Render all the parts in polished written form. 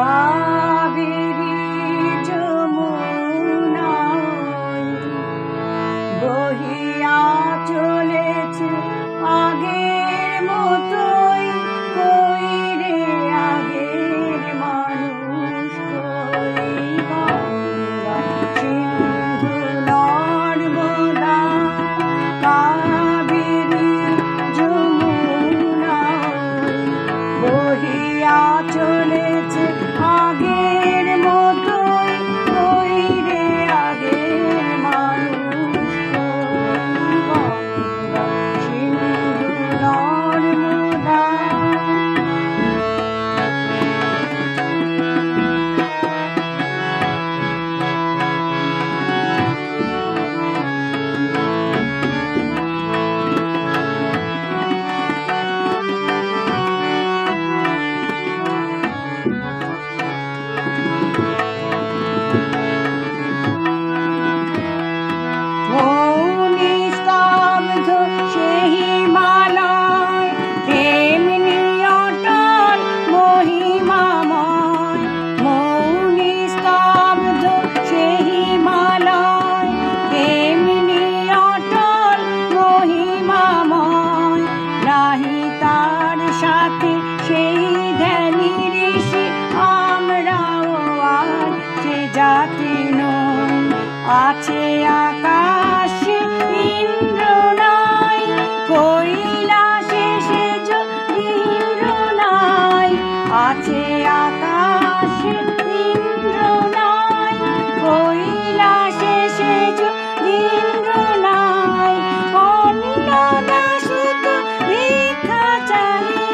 কাবেরী যমুনায় বহিয়া চলেছে আগের মতোই। কই রে আগের মানুষ কই? গঙ্গা সিন্ধু নর্মদা কাবেরী যমুনায় বহিয়া চলেছে আগের মতোই। কই রে আগের মানুষ কই? গঙ্গা সিন্ধু নর্মদা। মৌনি স্তব্ধ সে হিমালয়, তেমনি অটল মহিমাময়। মৌনি স্তব্ধ সে হিমালয়, তেমনি অটল মহিমাময়। নাহি তার সাথে সেই ধ্যানী ঋষি, আমরাও আর সে জাতি নই। আছে আকাশে ইন্দ্র নাই, কৈলাসে সেজ ইন্দ্র নাই। আছে আকাশে ইন্দ্র নাই, কৈলাসে সেজ ইন্দ্র নাই। অন্নদাসুত ভিক্ষা চাহে,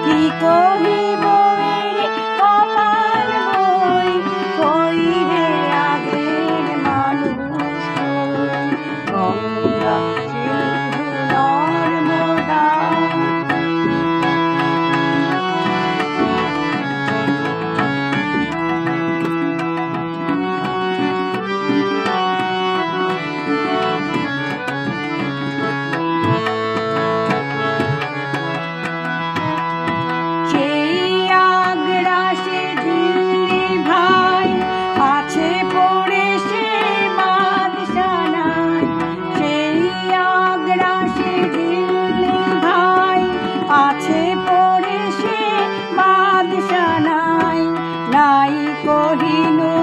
কি কহিব এরে কপাল বই? কই রে আগের মানুষ কই? গঙ্গা সিন্ধু নর্মদা। সেই আগ্রাসে দিল্লি ভাই, আছে পড়ে সে বাদশানায়। সেই আগ্রাসে দিল্লি ভাই, আছে পড়ে সে বাদশানায়। নাই কহিনূর